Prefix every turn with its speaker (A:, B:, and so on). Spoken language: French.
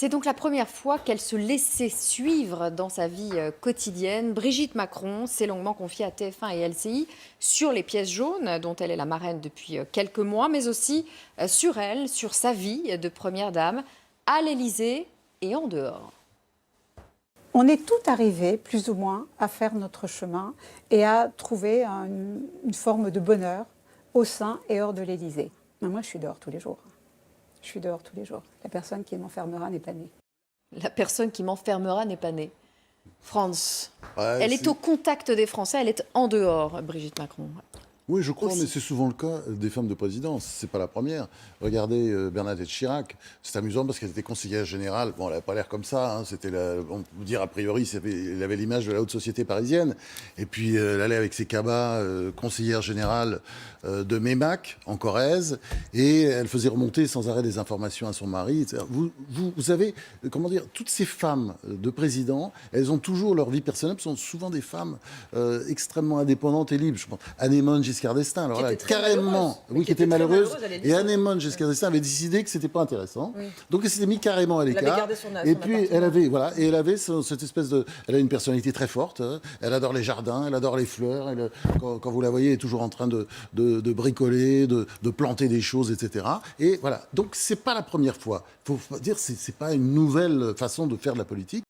A: C'est donc la première fois qu'elle se laissait suivre dans sa vie quotidienne. Brigitte Macron s'est longuement confiée à TF1 et LCI sur les pièces jaunes, dont elle est la marraine depuis quelques mois, mais aussi sur elle, sur sa vie de première dame, à l'Élysée et en dehors.
B: On est tout arrivé, plus ou moins, à faire notre chemin et à trouver une forme de bonheur au sein et hors de l'Élysée. Moi, je suis dehors tous les jours. Je suis dehors tous les jours. La personne qui m'enfermera n'est pas née.
A: La personne qui m'enfermera n'est pas née. France,
C: Ouais,
A: elle est au contact des Français, elle est en dehors, Brigitte Macron.
C: Oui, je crois,
A: aussi.
C: mais c'est souvent le cas des femmes de présidence. C'est pas la première. Regardez Bernadette Chirac. C'est amusant parce qu'elle était conseillère générale. Bon, elle n'a pas l'air comme ça. C'était, on peut dire a priori, elle avait l'image de la haute société parisienne. Et puis elle allait avec ses cabas conseillère générale de Mémac en Corrèze, et elle faisait remonter sans arrêt des informations à son mari. Vous avez, comment dire, toutes ces femmes de présidents, elles ont toujours leur vie personnelle. Ce sont souvent des femmes extrêmement indépendantes et libres. Je pense Anémone Giscard d'Estaing, alors là, carrément, oui, qui était malheureuse. Et Anémone Giscard d'Estaing avait décidé que c'était pas intéressant, donc elle s'était mis carrément à l'écart. Et puis elle avait, voilà, et elle avait cette espèce de, elle a une personnalité très forte. Elle adore les jardins, elle adore les fleurs. Quand vous la voyez, elle est toujours en train de bricoler, de planter des choses, etc. Et voilà. Donc c'est pas la première fois. Faut dire, c'est pas une nouvelle façon de faire de la politique.